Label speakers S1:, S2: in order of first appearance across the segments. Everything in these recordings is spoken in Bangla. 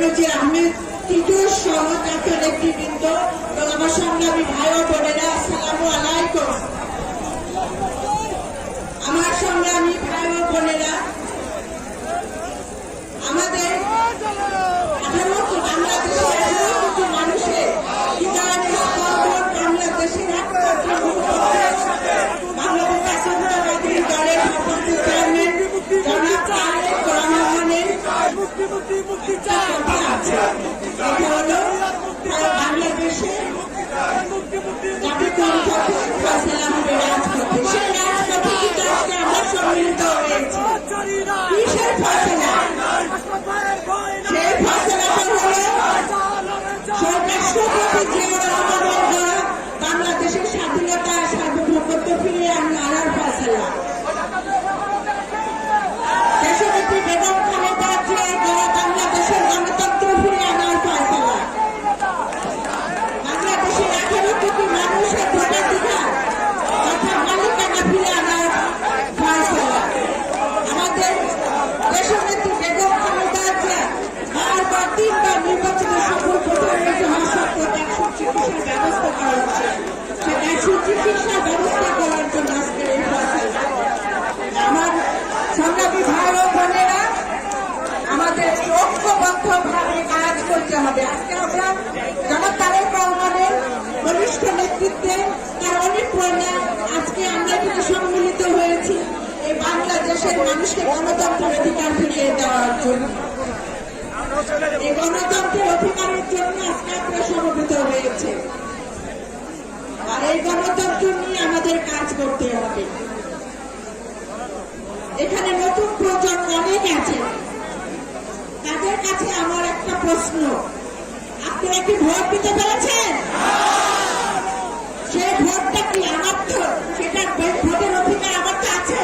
S1: বেনজির আহমেদ টিটুর সহ জাতীয় নেতৃবৃন্দ এবং আমার সংগ্রামী ভাই ও বোনেরা, আসসালামু আলাইকুম। আমার সংগ্রামী ভাই ও বোনেরা, আমাদের 18 কোটি মানুষের হৃদয়ের স্পন্দন বাংলাদেশের একমাত্র বাংলাদেশ জাতীয়তাবাদী দলের ভারপ্রাপ্ত চেয়ারম্যান জনাব তারেক রহমানের কথা আছে। এটা হলো বাংলাদেশে যাতে কণ্ঠকে ফয়সালা হবে রাজপথে। সেই রাজপথে কিন্তু আজকে আমরা সম্মিলিত হয়েছি। কিসের ফয়সালা? সেই ফয়সালাটা হলো রাষ্ট্রপতি জিয়াউর রহমানের দ্বারা বাংলাদেশের স্বাধীনতা সার্বভৌমত্ব ফিরিয়ে আনার ফয়সালা। দেশনেত্রী বেগম খালেদা জিয়ার দ্বারা বাংলাদেশের গণতন্ত্র ফিরিয়ে আনার ফয়সালা। বাংলাদেশের 18 কোটি মানুষের ভোটাধিকার তথা মালিকানা ফিরে আনার ফয়সালা। আমাদের দেশনেত্রী বেগম খালেদা জিয়া বারবার 3বার নির্বাচনে সফল প্রধানমন্ত্রী হওয়া সত্ত্বেও তার সুচিকিৎসার ব্যবস্থা করা হচ্ছে। সেটা সুচিকিৎসার ব্যবস্থা করার জন্য আজকের এই ফয়সালা। আমার সংগ্রামী ভাই ও বোনেরা, আমাদের ঐক্যবদ্ধভাবে কাজ করতে হবে। আজকে আমরা জনাব তারেক রহমানের বলিষ্ঠ নেতৃত্বে তার অনুপ্রেরণা আজকে আমরা এখানে সম্মিলিত হয়েছি এই বাংলাদেশের মানুষকে গণতন্ত্রের অধিকার ফিরিয়ে দেওয়ার জন্য। এই গণতন্ত্রের অধিকারের জন্য আজকে আমরা সমবেত হয়েছে। আর এই গণতন্ত্র নিয়ে আমাদের কাজ করতে হবে। এখানে নতুন প্রজন্ম অনেক আছে, তাদের কাছে আমার একটা প্রশ্ন, আপনারা কি ভোট দিতে পেরেছেন? সেই ভোটটা কি আমার? তো সেটা ভোটের অধিকার আমার তো আছে,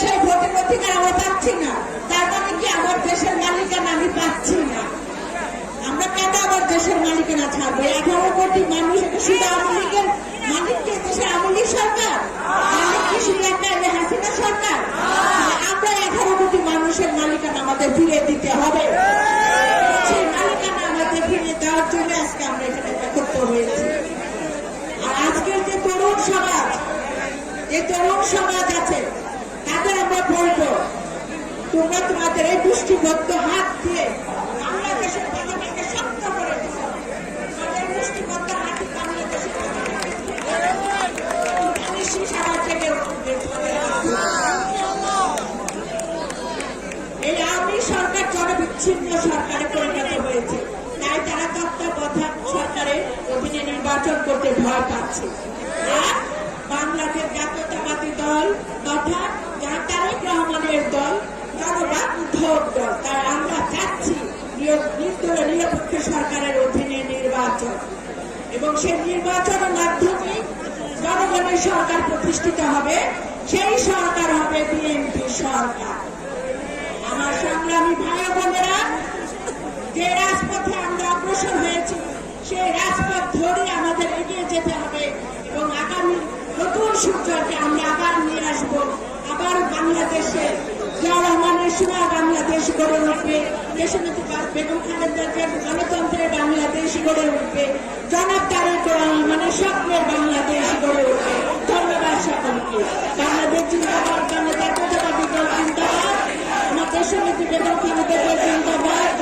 S1: সেই ভোটের অধিকার আমরা পাচ্ছি না। তার মানে কি আমার দেশের মালিকানা আমি পাচ্ছি না। আমরা কেন আমার দেশের মালিকানা ছাড়বো? 11 কোটি মানুষ, এটা শুধু আওয়ামী লীগের মালিককে দেশের আওয়ামী লীগ সরকার, মালিক কি শুধু একটা হাসিনা সরকার? আমরা 11 কোটি মানুষের মালিকানা আমাদের ফিরে দিতে হবে। সেই মালিকানা আমাদের ফিরে দেওয়ার জন্য আজকে আমরা এখানে একত্রিত হয়েছি। আর আজকের যে তরুণ সমাজ, যে তরুণ সমাজ আছে, তাদের আমরা বলবো, তোমরা তোমাদের এই মুষ্টিবদ্ধ হাত দিয়ে বাংলাদেশের জনগণকে শক্ত করে দিও। তোমাদের মুষ্টিবদ্ধ হাতে বাংলাদেশের এই আওয়ামী সরকার জনবিচ্ছিন্ন সরকারে পরিণত হয়েছে, তাই তারা তত্ত্বাবধায়ক সরকারের অধীনে নির্বাচন করতে ভয় পাচ্ছে। আর বাংলাদেশ জাতীয়তাবাদী দল তথা তারেক রহমানের দল জনবান্ধব দল, তাই আমরা চাচ্ছি নির্দলীয় নিরপেক্ষ সরকারের অধীনে নির্বাচন, এবং সেই নির্বাচনের মাধ্যমে জনগণের সরকার প্রতিষ্ঠিত হবে। সেই সরকার হবে বিএনপি সরকার। আমার সংগ্রামী ভাই বোনেরা, যে রাজপথে আমরা অগ্রসর হয়েছি সেই রাজপথ ধরে আমাদের এগিয়ে যেতে হবে এবং আগামী নতুন সূর্যকে আমরা আবার নিয়ে আসবো। আবার বাংলাদেশে জিয়াউর রহমানের সময় বাংলাদেশ গড়ে উঠবে, দেশনেত্রী বেগম খালেদা জিয়ার গণতন্ত্রের বাংলাদেশ গড়ে উঠবে, জনাব তারেক রহমানের স্বপ্নের বাংলাদেশ গড়ে উঠবে। ধন্যবাদ সকলকে। বাংলাদেশ জিন্দাবাদ, বাংলাদেশ জাতীয়তাবাদী দল জিন্দাবাদ, আমার দেশনেত্রী বেগম খালেদা জিয়া জিন্দাবাদ।